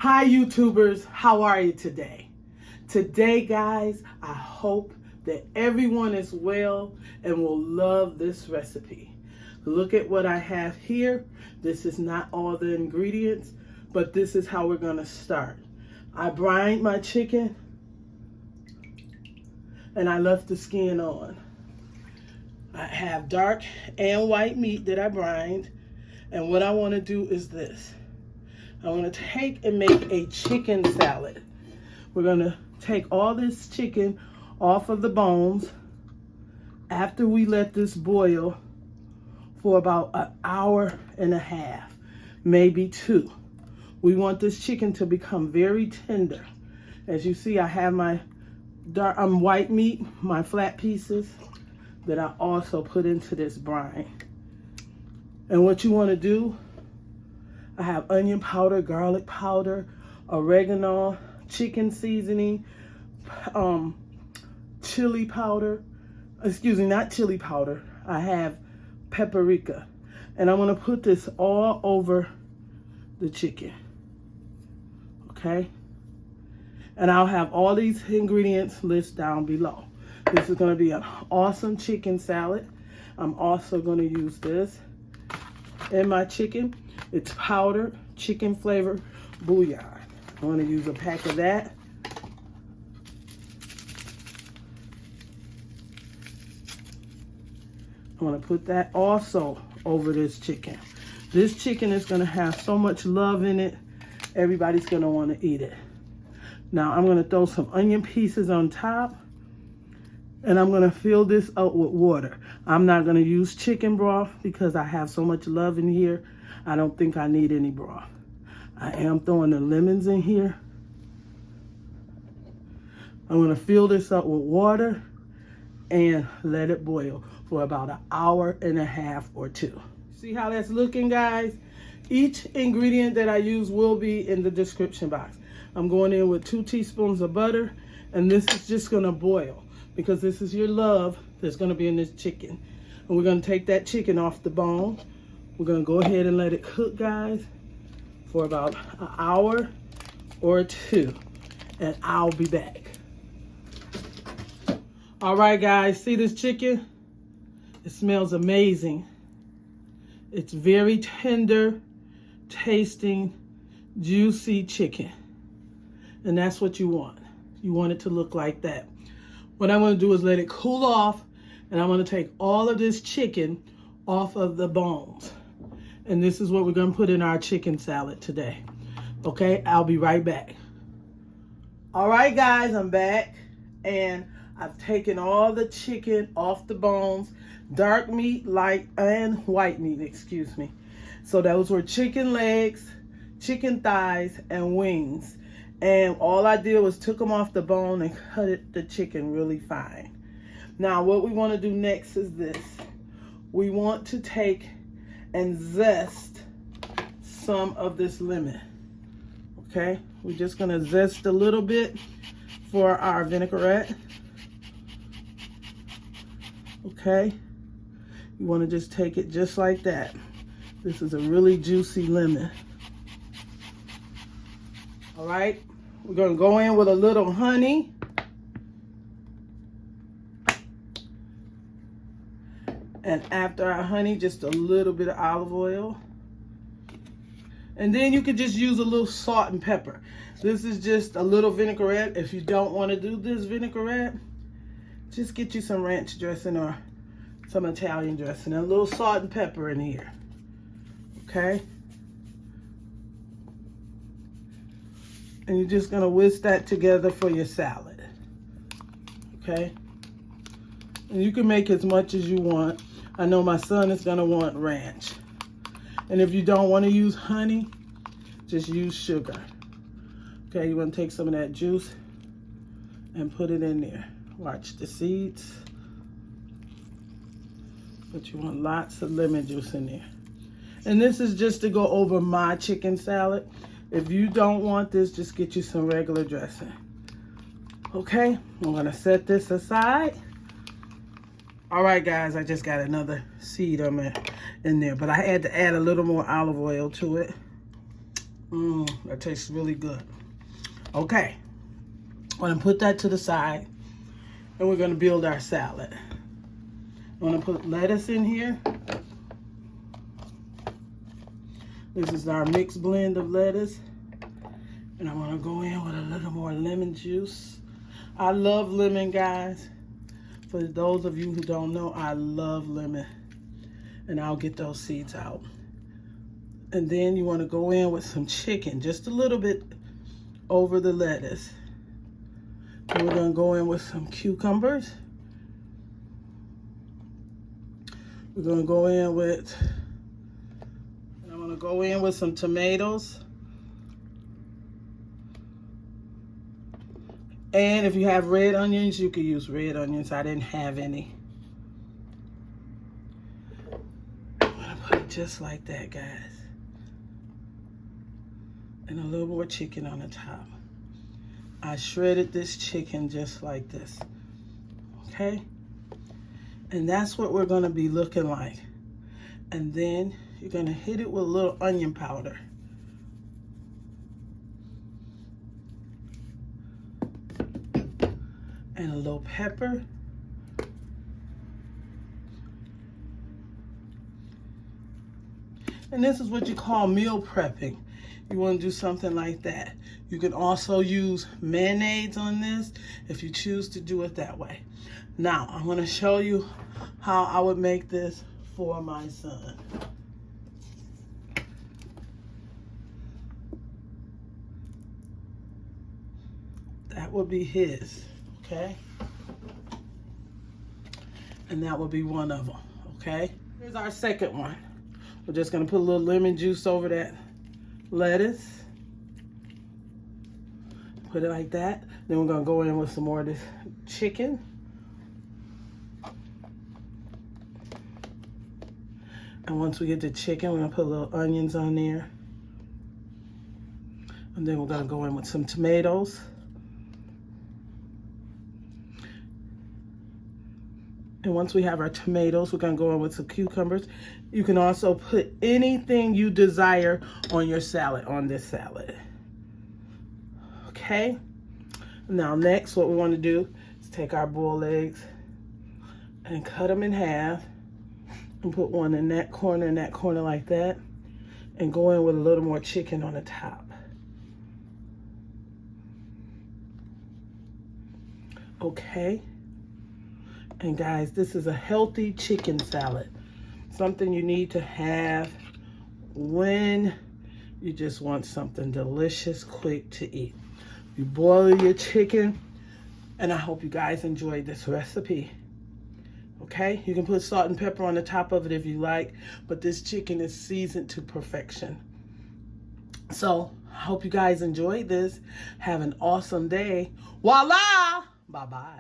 Hi YouTubers, how are you today? Today guys, I hope that everyone is well and will love this recipe. Look at what I have here. This is not all the ingredients, but this is how we're gonna start. I brined my chicken and I left the skin on. I have dark and white meat that I brined, and what I wanna do is this. I want to take and make a chicken salad. We're going to take all this chicken off of the bones after we let this boil for about an hour and a half, maybe 2. We want this chicken to become very tender. As you see, I have my white meat, my flat pieces that I also put into this brine. And what you want to do, I have onion powder, garlic powder, oregano, chicken seasoning, chili powder. Excuse me, not chili powder. I have paprika. And I'm going to put this all over the chicken. Okay? And I'll have all these ingredients listed down below. This is going to be an awesome chicken salad. I'm also going to use this in my chicken. It's powdered chicken flavor bouillon. I'm going to use a pack of that. I'm going to put that also over this chicken. This chicken is going to have so much love in it, everybody's going to want to eat it. Now I'm going to throw some onion pieces on top, and I'm going to fill this up with water. I'm not going to use chicken broth because I have so much love in here. I don't think I need any broth. I am throwing the lemons in here. I'm going to fill this up with water and let it boil for about an hour and a half or 2. See how that's looking, guys? Each ingredient that I use will be in the description box. I'm going in with 2 teaspoons of butter, and this is just going to boil because this is your love that's going to be in this chicken. And we're going to take that chicken off the bone. We're going to go ahead and let it cook, guys, for about an hour or 2, and I'll be back. All right, guys, see this chicken? It smells amazing. It's very tender, tasting, juicy chicken. And that's what you want. You want it to look like that. What I'm going to do is let it cool off, and I'm going to take all of this chicken off of the bones. And this is what we're going to put in our chicken salad today. Okay, I'll be right back. All right, guys, I'm back. And I've taken all the chicken off the bones. Dark meat, light, and white meat, excuse me. So those were chicken legs, chicken thighs, and wings. And all I did was took them off the bone and cut the chicken really fine. Now, what we want to do next is this. We want to take and zest some of this lemon. Okay, we're just gonna zest a little bit for our vinaigrette. Okay, you want to just take it just like that. This is a really juicy lemon. All right, we're gonna go in with a little honey. And after our honey, just a little bit of olive oil. And then you could just use a little salt and pepper. This is just a little vinaigrette. If you don't want to do this vinaigrette, just get you some ranch dressing or some Italian dressing. And a little salt and pepper in here. Okay? And you're just going to whisk that together for your salad. Okay? And you can make as much as you want. I know my son is going to want ranch. And if you don't want to use honey, just use sugar. Okay, you want to take some of that juice and put it in there. Watch the seeds. But you want lots of lemon juice in there. And this is just to go over my chicken salad. If you don't want this, just get you some regular dressing. Okay, I'm going to set this aside. All right, guys, I just got another seed in there, but I had to add a little more olive oil to it. That tastes really good. Okay, I'm gonna put that to the side, and we're gonna build our salad. I'm gonna put lettuce in here. This is our mixed blend of lettuce. And I'm gonna go in with a little more lemon juice. I love lemon, guys. For those of you who don't know, I love lemon. And I'll get those seeds out. And then you wanna go in with some chicken, just a little bit over the lettuce. And we're gonna go in with some cucumbers. We're gonna go in with, I'm gonna go in with some tomatoes. And if you have red onions, you could use red onions. I didn't have any. I'm gonna put it just like that, guys. And a little more chicken on the top. I shredded this chicken just like this, okay? And that's what we're gonna be looking like. And then you're gonna hit it with a little onion powder. And a little pepper. And this is what you call meal prepping. You want to do something like that. You can also use mayonnaise on this if you choose to do it that way. Now, I'm going to show you how I would make this for my son. That would be his. Okay, and that will be one of them. Okay, here's our second one. We're just gonna put a little lemon juice over that lettuce, put it like that. Then we're gonna go in with some more of this chicken, and once we get the chicken, we're gonna put little onions on there, and then we're gonna go in with some tomatoes. And once we have our tomatoes, we're gonna go in with some cucumbers. You can also put anything you desire on your salad, on this salad. Okay? Now next, what we wanna do is take our boiled eggs and cut them in half and put one in that corner like that, and go in with a little more chicken on the top. Okay? And guys, this is a healthy chicken salad. Something you need to have when you just want something delicious, quick to eat. You boil your chicken, and I hope you guys enjoyed this recipe. Okay, you can put salt and pepper on the top of it if you like, but this chicken is seasoned to perfection. So, I hope you guys enjoyed this. Have an awesome day. Voila! Bye-bye.